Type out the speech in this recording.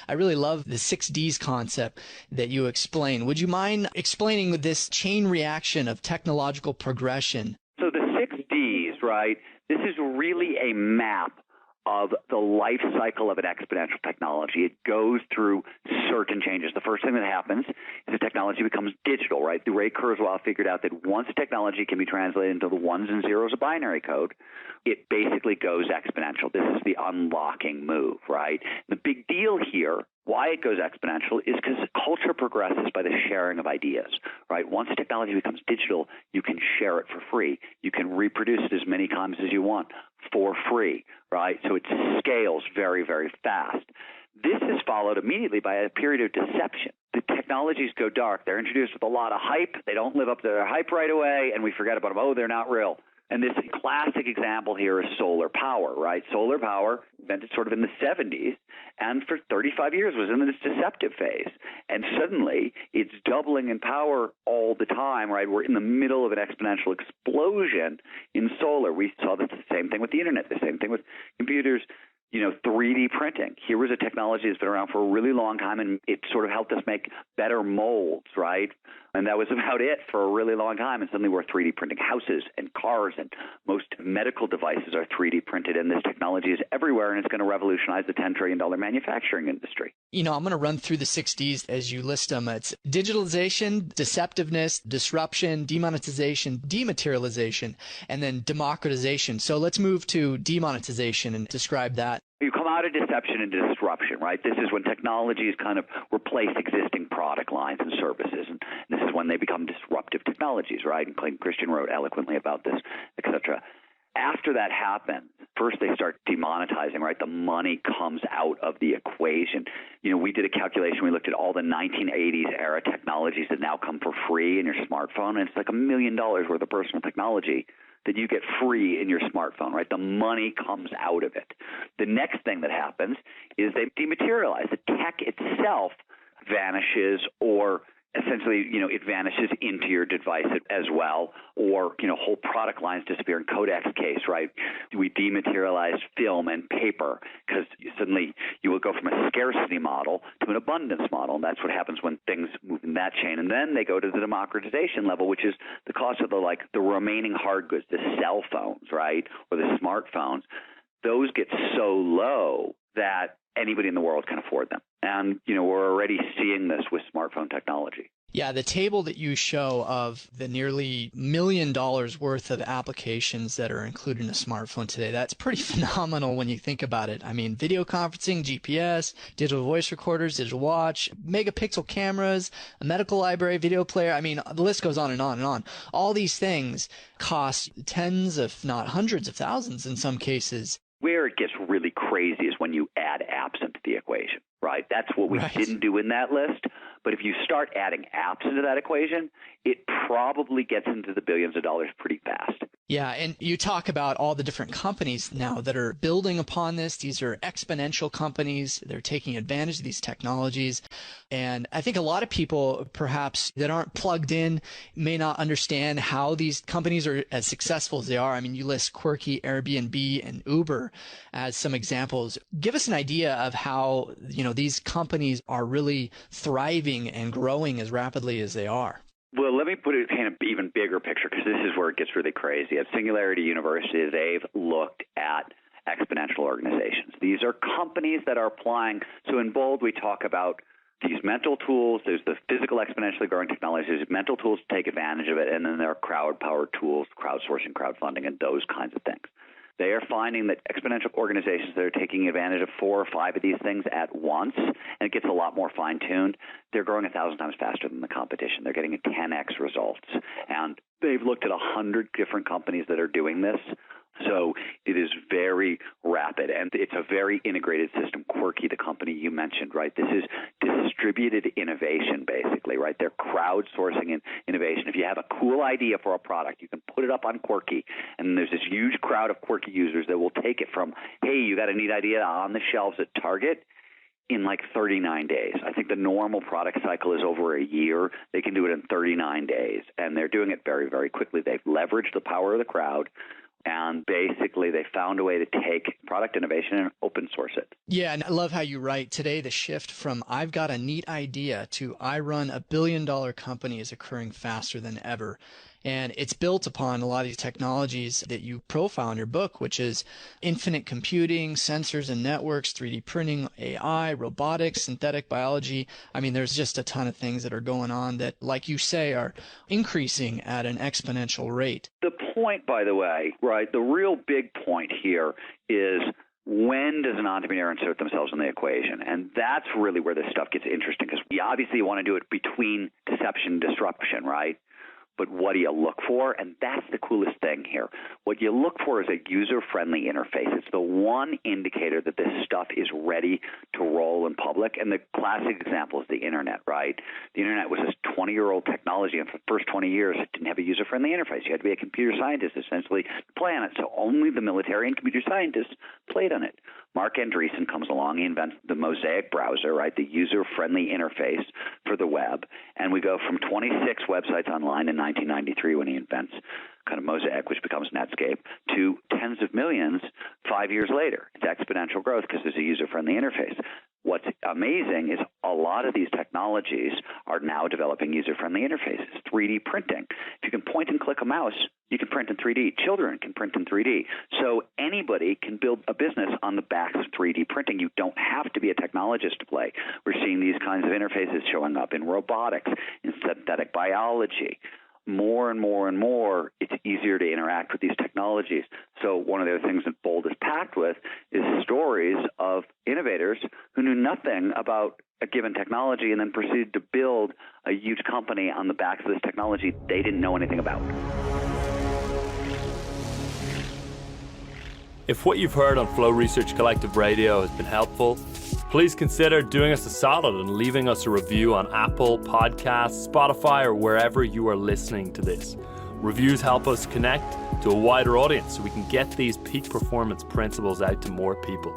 I really love the 6Ds concept that you explain. Would you mind explaining this chain reaction of technological progression? So the 6Ds, right, this is really a map of the life cycle of an exponential technology. It goes through certain changes. The first thing that happens is the technology becomes digital, right? The Ray Kurzweil figured out that once technology can be translated into the ones and zeros of binary code, it basically goes exponential. This is the unlocking move, right? The big deal here, why it goes exponential, is because culture progresses by the sharing of ideas, right? Once technology becomes digital, you can share it for free. You can reproduce it as many times as you want for free, right? So it scales very, very fast. This is followed immediately by a period of deception. The technologies go dark. They're introduced with a lot of hype. They don't live up to their hype right away, and we forget about them. Oh, they're not real. And this classic example here is solar power, right? Solar power invented sort of in the 70s, and for 35 years was in this deceptive phase. And suddenly, it's doubling in power all the time, right? We're in the middle of an exponential explosion in solar. We saw the same thing with the internet, the same thing with computers. 3D printing. Here was a technology that's been around for a really long time, and it sort of helped us make better molds, right? And that was about it for a really long time. And suddenly we're 3D printing houses and cars, and most medical devices are 3D printed, and this technology is everywhere, and it's going to revolutionize the $10 trillion manufacturing industry. I'm going to run through the 6Ds as you list them. It's digitalization, deceptiveness, disruption, demonetization, dematerialization, and then democratization. So let's move to demonetization and describe that. You come out of deception into disruption, right? This is when technologies kind of replace existing product lines and services, and this is when they become disruptive technologies, right? And Clayton Christian wrote eloquently about this, etc. After that happens, first they start demonetizing, right? The money comes out of the equation. We did a calculation. We looked at all the 1980s era technologies that now come for free in your smartphone, and it's like $1 million worth of personal technology that you get free in your smartphone, right? The money comes out of it. The next thing that happens is they dematerialize. The tech itself vanishes, or essentially, it vanishes into your device as well, or, whole product lines disappear. In Kodak's case, right, we dematerialized film and paper because suddenly you will go from a scarcity model to an abundance model, and that's what happens when things move in that chain. And then they go to the democratization level, which is the cost of the remaining hard goods, the cell phones, right, or the smartphones. Those get so low that anybody in the world can afford them. And, we're already seeing this with smartphone technology. Yeah, the table that you show of the nearly $1 million worth of applications that are included in a smartphone today, that's pretty phenomenal when you think about it. I mean, video conferencing, GPS, digital voice recorders, digital watch, megapixel cameras, a medical library, video player. I mean, the list goes on and on and on. All these things cost tens, if not hundreds of thousands in some cases. Where it gets really crazy is when you add apps into the equation, right? That's what we didn't do in that list. But if you start adding apps into that equation, it probably gets into the billions of dollars pretty fast. Yeah, and you talk about all the different companies now that are building upon this. These are exponential companies. They're taking advantage of these technologies. And I think a lot of people, perhaps, that aren't plugged in may not understand how these companies are as successful as they are. I mean, you list Quirky, Airbnb, and Uber as some examples. Give us an idea of how, these companies are really thriving and growing as rapidly as they are. Well, let me put it in an even bigger picture, because this is where it gets really crazy. At Singularity University, they've looked at exponential organizations. These are companies that are applying. So in bold, we talk about these mental tools. There's the physical exponentially growing technologies. There's mental tools to take advantage of it. And then there are crowd-powered tools, crowdsourcing, crowdfunding, and those kinds of things. They are finding that exponential organizations that are taking advantage of 4 or 5 of these things at once, and it gets a lot more fine-tuned, they're growing 1,000 times faster than the competition. They're getting 10x results. And they've looked at 100 different companies that are doing this. So it is very rapid, and it's a very integrated system. Quirky, the company you mentioned, right? This is distributed innovation, basically, right? They're crowdsourcing innovation. If you have a cool idea for a product, you can put it up on Quirky, and there's this huge crowd of Quirky users that will take it from, hey, you got a neat idea on the shelves at Target, in like 39 days. I think the normal product cycle is over a year. They can do it in 39 days, and they're doing it very, very quickly. They've leveraged the power of the crowd, And basically, they found a way to take product innovation and open source it. Yeah, and I love how you write today. The shift from I've got a neat idea to I run $1 billion company is occurring faster than ever. And it's built upon a lot of these technologies that you profile in your book, which is infinite computing, sensors and networks, 3D printing, AI, robotics, synthetic biology. I mean, there's just a ton of things that are going on that, like you say, are increasing at an exponential rate. The point, by the way, right, the real big point here is, when does an entrepreneur insert themselves in the equation? And that's really where this stuff gets interesting, because you obviously want to do it between deception and disruption, right? But what do you look for? And that's the coolest thing here. What you look for is a user-friendly interface. It's the one indicator that this stuff is ready to roll in public. And the classic example is the Internet, right? The Internet was this 20-year-old technology, and for the first 20 years, it didn't have a user-friendly interface. You had to be a computer scientist, essentially, to play on it. So only the military and computer scientists played on it. Mark Andreessen comes along. He invents the Mosaic browser, right, the user-friendly interface for the web. And we go from 26 websites online in 1993 when he invents kind of Mosaic, which becomes Netscape, to tens of millions 5 years later. It's exponential growth because there's a user-friendly interface. What's amazing is a lot of these technologies are now developing user-friendly interfaces. 3D printing. If you can point and click a mouse, you can print in 3D. Children can print in 3D. So anybody can build a business on the backs of 3D printing. You don't have to be a technologist to play. We're seeing these kinds of interfaces showing up in robotics, in synthetic biology. More and more and more, it's easier to interact with these technologies. So one of the other things that Bold is packed with is stories of innovators who knew nothing about a given technology and then proceeded to build a huge company on the backs of this technology they didn't know anything about. If what you've heard on Flow Research Collective Radio has been helpful, please consider doing us a solid and leaving us a review on Apple Podcasts, Spotify, or wherever you are listening to this. Reviews help us connect to a wider audience so we can get these peak performance principles out to more people.